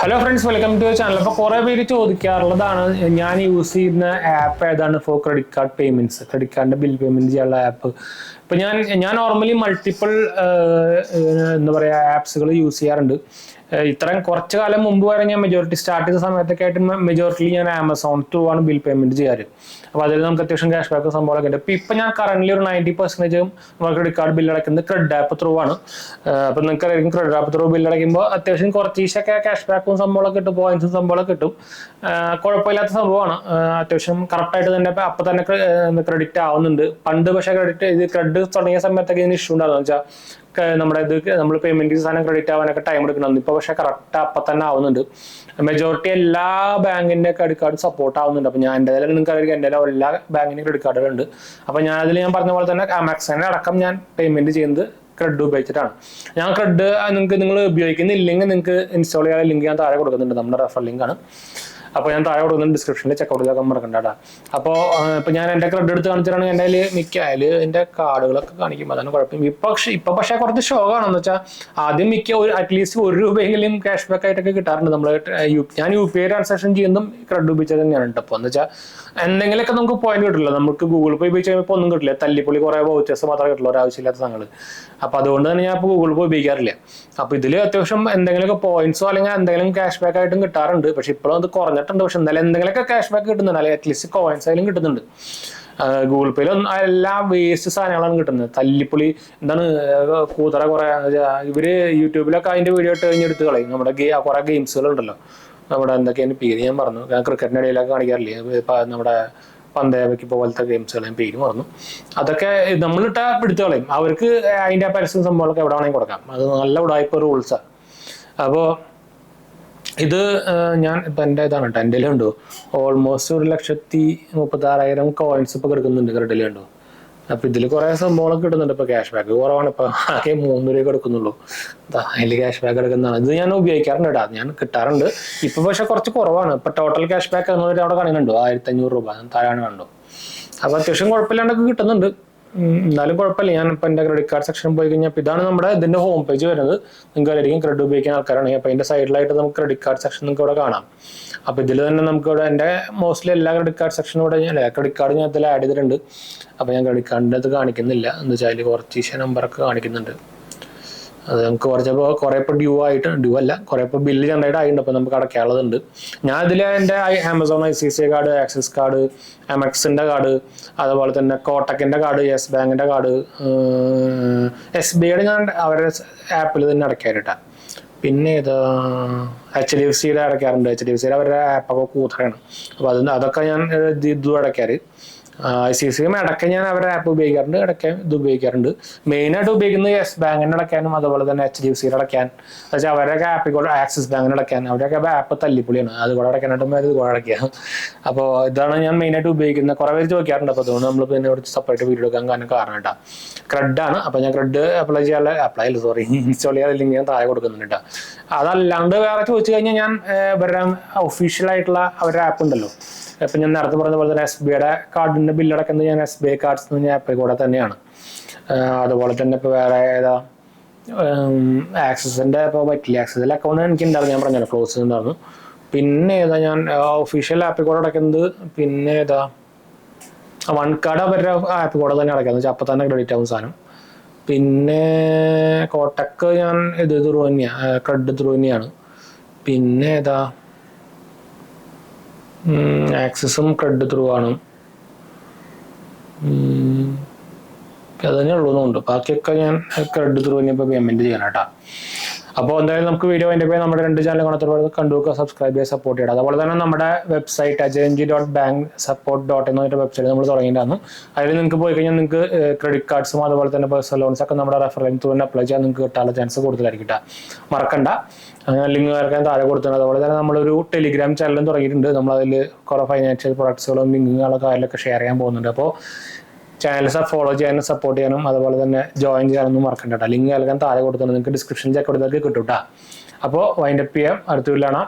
Hello friends, welcome to channel. അപ്പോൾ കുറേ പേര് ചോദിക്കാറുള്ളതാണ് ഞാൻ യൂസ് ചെയ്യുന്ന ആപ്പ് ഏതാണ് for credit card payments, credit കാർഡിന്റെ ബിൽ പേയ്മെന്റ് ചെയ്യാനുള്ള ആപ്പ്. ഇപ്പം ഞാൻ നോർമലി മൾട്ടിപ്പിൾ എന്താ പറയുക ആപ്സുകൾ യൂസ് ചെയ്യാറുണ്ട്. ഇത്രയും കുറച്ച് കാലം മുമ്പ് വരെ ഞാൻ മെജോറിറ്റി സ്റ്റാർട്ട് ചെയ്ത സമയത്തൊക്കെ ആയിട്ട് മെജോറിറ്റി ഞാൻ ആമസോൺ ത്രൂ ആണ് ബിൽ പേയ്മെന്റ് ചെയ്യാറ്. അപ്പോൾ അതിൽ നമുക്ക് അത്യാവശ്യം ക്യാഷ് ബാക്ക് സംഭവമൊക്കെ ഉണ്ട്. അപ്പോൾ ഇപ്പം ഞാൻ കറന്റ് ഒരു 90% നമ്മൾ ക്രെഡിറ്റ് കാർഡ് ബില്ല് അടയ്ക്കുന്നത് ക്രെഡ് ആപ്പ് ത്രൂ ആണ്. അപ്പം നിങ്ങൾക്ക് അറിയാം, ക്രെഡിറ്റ് ആപ്പ് ത്രൂ ബില്ല് അടയ്ക്കുമ്പോൾ അത്യാവശ്യം കുറച്ചൊക്കെ ക്യാഷ് ബാക്കും സംഭവമൊക്കെ കിട്ടും, പോയിന്റ്സും സംഭവമൊക്കെ കിട്ടും. കുഴപ്പമില്ലാത്ത സംഭവമാണ്. അത്യാവശ്യം കറക്റ്റായിട്ട് തന്നെ അപ്പം തന്നെ ക്രെഡിറ്റ് ആവുന്നുണ്ട്. പണ്ട് പക്ഷേ ക്രെഡിറ്റ് തുടങ്ങിയ സമയത്തൊക്കെ ഇതിന് ഇഷ്യൂ ഉണ്ടാകുന്നത് വെച്ചാൽ നമ്മൾ പേയ്മെന്റ് സാധനം ക്രെഡിറ്റ് ആവാനൊക്കെ ടൈം എടുക്കണം. ഇപ്പോൾ പക്ഷേ കറക്റ്റ് അപ്പം തന്നെ ആവുന്നുണ്ട്. മെജോറിറ്റി എല്ലാ ബാങ്കിന്റെ ക്രെഡിറ്റ് കാർഡ് സപ്പോർട്ട് ആവുന്നുണ്ട്. അപ്പോൾ ഞാൻ എൻ്റെ നിങ്ങൾക്ക് അറിയാം, എൻ്റെ എല്ലാ ബാങ്കിന്റെ ക്രെഡിറ്റ് കാർഡുകളുണ്ട്. അപ്പോൾ ഞാൻ പറഞ്ഞ പോലെ തന്നെ ആമസോണിനെ അടക്കം ഞാൻ പേയ്മെന്റ് ചെയ്യുന്നത് ക്രെഡ് ഉപയോഗിച്ചിട്ടാണ്. ഞാൻ ക്രെഡ് നിങ്ങൾ ഉപയോഗിക്കുന്നില്ലെങ്കിൽ നിങ്ങൾക്ക് ഇൻസ്റ്റാൾ ചെയ്യാൻ ലിങ്ക് ഞാൻ താഴെ കൊടുക്കുന്നുണ്ട്. നമ്മുടെ റെഫർ ലിങ്ക് ആണ്. അപ്പോൾ ഞാൻ താഴെ കൊടുക്കുന്നുണ്ട്, ഡിസ്ക്രിപ്ഷനിൽ ചെക്കൗട്ട് ചെയ്താൽ മറക്കണ്ട. അപ്പോൾ ഇപ്പോൾ ഞാൻ എൻ്റെ ക്രെഡിറ്റ് എടുത്ത് കാണിച്ചിട്ടാണ് എൻ്റെ കയ്യിൽ എൻ്റെ കാർഡുകളൊക്കെ കാണിക്കും. അതാണ് കുഴപ്പം. ഇപ്പൊ പക്ഷേ കുറച്ച് ഷോക്കാണെന്ന് വെച്ചാൽ ആദ്യം അറ്റ്ലീസ്റ്റ് ₹1 ക്യാഷ് ബാക്ക് ആയിട്ടൊക്കെ കിട്ടാറുണ്ട്. ഞാൻ UPI ട്രാൻസാക്ഷൻ ചെയ്യുന്നതും ക്രെഡ് ഉപയോഗിച്ചത് തന്നെയാണ് കേട്ടോ. അപ്പോൾ എന്ന് വെച്ചാൽ എന്തെങ്കിലുമൊക്കെ നമുക്ക് പോയിന്റ് കിട്ടില്ല. നമുക്ക് ഗൂഗിൾ പേ ഉപയോഗിച്ച് കഴിയുമ്പോൾ ഒന്നും കിട്ടില്ല. തല്ലിപ്പൊളി കുറേ വൗച്ചേഴ്സ് മാത്രമേ കിട്ടുള്ളൂ, ഒരാവശ്യമില്ലാത്ത സാധനങ്ങൾ. അപ്പോൾ അതുകൊണ്ട് തന്നെ ഞാൻ ഇപ്പോൾ ഗൂഗിൾ പേ ഉപയോഗിക്കാറില്ല. അപ്പോൾ ഇതിൽ അത്യാവശ്യം എന്തെങ്കിലുമൊക്കെ പോയിന്റ്സോ അല്ലെങ്കിൽ എന്തെങ്കിലും ക്യാഷ് ബാക്ക് ആയിട്ടും കിട്ടാറുണ്ട്. പക്ഷെ ഇപ്പോഴും അത് കുറഞ്ഞിട്ടുണ്ട്. പക്ഷെ എന്തായാലും എന്തെങ്കിലുമൊക്കെ ക്യാഷ് ബാക്ക് കിട്ടുന്നുണ്ട്, അല്ലെങ്കിൽ അറ്റ്ലീസ്റ്റ് കോയിൻസ് ആയാലും കിട്ടുന്നുണ്ട്. ഗൂഗിൾ പേയിൽ എല്ലാ വേസ്റ്റ് സാധനങ്ങളാണ് കിട്ടുന്നത്. തല്ലിപ്പൊളി എന്താണ് കൂതറ കുറേ. ഇവര് യൂട്യൂബിലൊക്കെ അതിന്റെ വീഡിയോ ഇട്ട് കഴിഞ്ഞെടുത്ത് കളയും. നമ്മുടെ കുറെ ഗെയിംസുകളുണ്ടല്ലോ, നമ്മുടെ എന്തൊക്കെയാണ് പേര് ഞാൻ പറഞ്ഞു, ക്രിക്കറ്റിന്റെ ഇടയിലൊക്കെ കാണിക്കാറില്ലേ, നമ്മുടെ പന്തയവയ്ക്ക് പോലത്തെ ഗെയിംസുകൾ ഞാൻ പേര് മറന്നു. അതൊക്കെ നമ്മളിട്ടാ പിടിച്ചു കളയും. അവർക്ക് അതിന്റെ പരസ്യം സംഭവങ്ങളൊക്കെ എവിടെ വേണമെങ്കിൽ കൊടുക്കാം. അത് നല്ല ഉടായ്പ റൂൾസാണ്. അപ്പോൾ ഇത് ഞാൻ ഇപ്പം എൻ്റെ ഇതാണ് കേട്ടോ. എൻ്റെ ഉണ്ടോ ഓൾമോസ്റ്റ് 1,36,000 കോയിൻസ് ഇപ്പോൾ കിടക്കുന്നുണ്ട് ക്രെഡിൽ ഉണ്ടോ. അപ്പം ഇതിൽ കുറേ സംഭവങ്ങളൊക്കെ കിട്ടുന്നുണ്ട്. ഇപ്പോൾ ക്യാഷ് ബാക്ക് കുറവാണ്. ഇപ്പോൾ ആകെ 3 രൂപ എടുക്കുന്നുള്ളൂ. അതിൽ ക്യാഷ് ബാക്ക് എടുക്കുന്നതാണ്. ഇത് ഞാൻ ഉപയോഗിക്കാറുണ്ട് കേട്ടോ, ഞാൻ കിട്ടാറുണ്ട്. ഇപ്പം പക്ഷെ കുറച്ച് കുറവാണ്. ഇപ്പം ടോട്ടൽ ക്യാഷ് ബാക്ക് എന്നൊരു അവിടെ കാണുന്നുണ്ടോ, 1,500 രൂപ താഴെ കണ്ടോ. അപ്പോൾ അത്യാവശ്യം കുഴപ്പമില്ലാണ്ടൊക്കെ കിട്ടുന്നുണ്ട്. എന്നാലും കുഴപ്പമില്ല. ഞാൻ ഇപ്പം എൻ്റെ ക്രെഡിറ്റ് കാർഡ് സെക്ഷൻ പോയി കഴിഞ്ഞാൽ ഇതാണ് നമ്മുടെ ഇതിൻ്റെ ഹോം പേജ് വരുന്നത്. നിങ്ങൾക്ക് ആയിരിക്കും ക്രെഡിറ്റ് ഉപയോഗിക്കുന്ന ആൾക്കാരാണെങ്കിൽ അപ്പോൾ അതിൻ്റെ സൈഡിലായിട്ട് നമുക്ക് ക്രെഡിറ്റ് കാർഡ് സെക്ഷൻ നിങ്ങൾക്ക് ഇവിടെ കാണാം. അപ്പോൾ ഇതിൽ തന്നെ നമുക്ക് ഇവിടെ എൻ്റെ മോസ്റ്റ്ലി എല്ലാ ക്രെഡിറ്റ് കാർഡ് സെക്ഷനും ഇവിടെ ക്രെഡിറ്റ് കാർഡ് ഞാൻ ഇതിൽ ആഡ് ചെയ്തിട്ടുണ്ട്. അപ്പോൾ ഞാൻ ക്രെഡിറ്റ് കാർഡിൻ്റെ അത് കാണിക്കുന്നില്ല. എന്ന് വെച്ചാൽ അതിൽ കുറച്ച് നമ്പറൊക്കെ കാണിക്കുന്നുണ്ട്. അത് നമുക്ക് കുറേ ഇപ്പോൾ ഡ്യൂ അല്ല, കുറേ ഇപ്പോൾ ബില്ല് ജനറേറ്റ് ആയിട്ടുണ്ട്. അപ്പോൾ നമുക്ക് അടയ്ക്കാനുള്ളതുണ്ട്. ഞാൻ ഇതിൽ എൻ്റെ Amazon ICICI card, Axis card, എംഎക്സിൻ്റെ കാർഡ്, അതുപോലെ തന്നെ കോട്ടക്കിൻ്റെ കാർഡ്, യെസ് ബാങ്കിൻ്റെ കാർഡ്, SBIയുടെ ഞാൻ അവരുടെ ആപ്പിൽ തന്നെ അടയ്ക്കാറിട്ടാ. പിന്നെ ഇത് HDFCയുടെ അടയ്ക്കാറുണ്ട്. HDFCയുടെ അവരുടെ ആപ്പൊക്കെ കൂത്തറാണ്. അപ്പോൾ അതൊക്കെ ഞാൻ ഇതും അടയ്ക്കാറ്. ICICI അടക്കം ഞാൻ അവരുടെ ആപ്പ് ഉപയോഗിക്കാറുണ്ട്, അടയ്ക്കാൻ ഇത് ഉപയോഗിക്കാറുണ്ട്. മെയിനായിട്ട് ഉപയോഗിക്കുന്നത് യെസ് ബാങ്കിൻ്റെ അടയ്ക്കാനും അതുപോലെ തന്നെ HDFCയുടെ അടയ്ക്കാൻ. എന്നുവെച്ചാൽ അവരൊക്കെ ആപ്പിൽ കൂടെ ആക്സിസ് ബാങ്കിൻ്റെ അടയ്ക്കാൻ, അവരൊക്കെ ആപ്പ് തല്ലിപ്പൊളിയാണ്. അത് കൂടെ അടയ്ക്കാനായിട്ടും ഇത് കൂടെ അടയ്ക്കുക. അപ്പോൾ ഇതാണ് ഞാൻ മെയിനായിട്ട് ഉപയോഗിക്കുന്നത്. കുറേ പേര് ചോദിക്കാറുണ്ട്. അപ്പോൾ അതുകൊണ്ട് നമ്മൾ പിന്നെ ഇവിടെ സെപ്പറേറ്റ് വീഡിയോ എടുക്കാൻ കാരണം കേട്ടോ. ക്രെഡാണ്. അപ്പോൾ ഞാൻ ക്രെഡ് ഇൻസ്റ്റാൾ ചെയ്യാൻ ലിങ്ക് ഞാൻ താഴെ കൊടുക്കുന്നുണ്ട് കേട്ടോ. അതല്ലാണ്ട് വേറെ ചോദിച്ചു കഴിഞ്ഞാൽ ഞാൻ ഇവരുടെ ഒഫീഷ്യലായിട്ടുള്ള അവരുടെ ആപ്പ് ഉണ്ടല്ലോ. ഇപ്പം ഞാൻ നേരത്തെ പറഞ്ഞ പോലെ തന്നെ SBIയുടെ കാർഡിൻ്റെ ബില്ലടക്കുന്നത് ഞാൻ SBI കാർഡ്സ് എന്ന് പറഞ്ഞ ആപ്പിൽ കൂടെ തന്നെയാണ്. അതുപോലെ തന്നെ ഇപ്പോൾ വേറെ ഏതാ ആക്സിസിൻ്റെ ഇപ്പോൾ പറ്റില്ല. ആക്സിസിലെ അക്കൗണ്ട് എനിക്കുണ്ടായിരുന്നു, ഞാൻ പറഞ്ഞല്ലോ ക്ലോസ് ചെയ്തിട്ടുണ്ടായിരുന്നു. പിന്നെ ഏതാ ഞാൻ ഒഫീഷ്യൽ ആപ്പിൽ കൂടെ അടയ്ക്കുന്നത്. പിന്നെ ഏതാ വൺ കാർഡ് അവരുടെ ആപ്പിൽ കൂടെ തന്നെ അടയ്ക്കുന്നത്, അപ്പം തന്നെ ക്രെഡിറ്റ് ആവും സാധനം. പിന്നെ കോട്ടക്ക് ഞാൻ ഇത് ത്രൂ തന്നെയാണ്, ക്രെഡ് ത്രൂ തന്നെയാണ്. പിന്നെ ഏതാ ആക്സിസും ക്രെഡ് ത്രൂ ആണ്. അത് തന്നെ ഉള്ളൂന്നുണ്ട്. ബാക്കിയൊക്കെ ഞാൻ ക്രെഡ് ത്രൂ തന്നെ ഇപ്പോൾ പേയ്മെന്റ് ചെയ്യണം കേട്ടോ. അപ്പോൾ എന്തായാലും നമുക്ക് വീഡിയോ അതിൻ്റെ പേര് നമ്മുടെ 2 ചാനൽ കാണാത്തവർ കണ്ടുവെക്കുക, സബ്സ്ക്രൈബ് ചെയ്യുക, സപ്പോർട്ട് ചെയ്യുക. അതുപോലെ തന്നെ നമ്മുടെ വെബ്സൈറ്റ് ajnj.banksupport.in എന്നൊരു വെബ്സൈറ്റ് നമ്മൾ തുടങ്ങിയിട്ടുണ്ടായിരുന്നു. അതിൽ നിങ്ങൾക്ക് പോയി കഴിഞ്ഞാൽ നിങ്ങൾക്ക് ക്രെഡിറ്റ് കാർഡ്സും അതുപോലെ തന്നെ പേഴ്സണൽ ലോൺസ് ഒക്കെ നമ്മുടെ റെഫറൽ ലിങ്ക് ത്രൂ തന്നെ അപ്ലൈ ചെയ്യാൻ നിങ്ങൾക്ക് കിട്ടാനുള്ള ചാൻസ് കൂടുതലായിരിക്കും കേട്ടോ. മറക്കണ്ട, ലിങ്ക് ഞാൻ താഴെ കൊടുത്തിട്ടുണ്ട്. അതുപോലെ തന്നെ നമ്മളൊരു ടെലിഗ്രാം ചാനലും തുടങ്ങിയിട്ടുണ്ട്. നമ്മളതിൽ കുറേ ഫൈനാൻഷ്യൽ പ്രൊഡക്ട്സുകളും ലിങ്കുകളൊക്കെ അതിലൊക്കെ ഷെയർ ചെയ്യാൻ പോകുന്നുണ്ട്. അപ്പോൾ ചാനൽ ഫോളോ ചെയ്യാനും സപ്പോർട്ട് ചെയ്യാനും അതുപോലെ തന്നെ ജോയിൻ ചെയ്യാനൊന്നും മറക്കണ്ട കേട്ടോ. ലിങ്ക് നൽകാൻ താഴെ കൊടുത്തിട്ടുണ്ട്. നിങ്ങൾക്ക് ഡിസ്ക്രിപ്ഷൻ ചെക്ക് കൊടുത്താൽ കിട്ടും കേട്ടോ. അപ്പോൾ വൈൻഡപ്പ് ചെയ്യാം. അടുത്ത വീട്ടിലാണ്.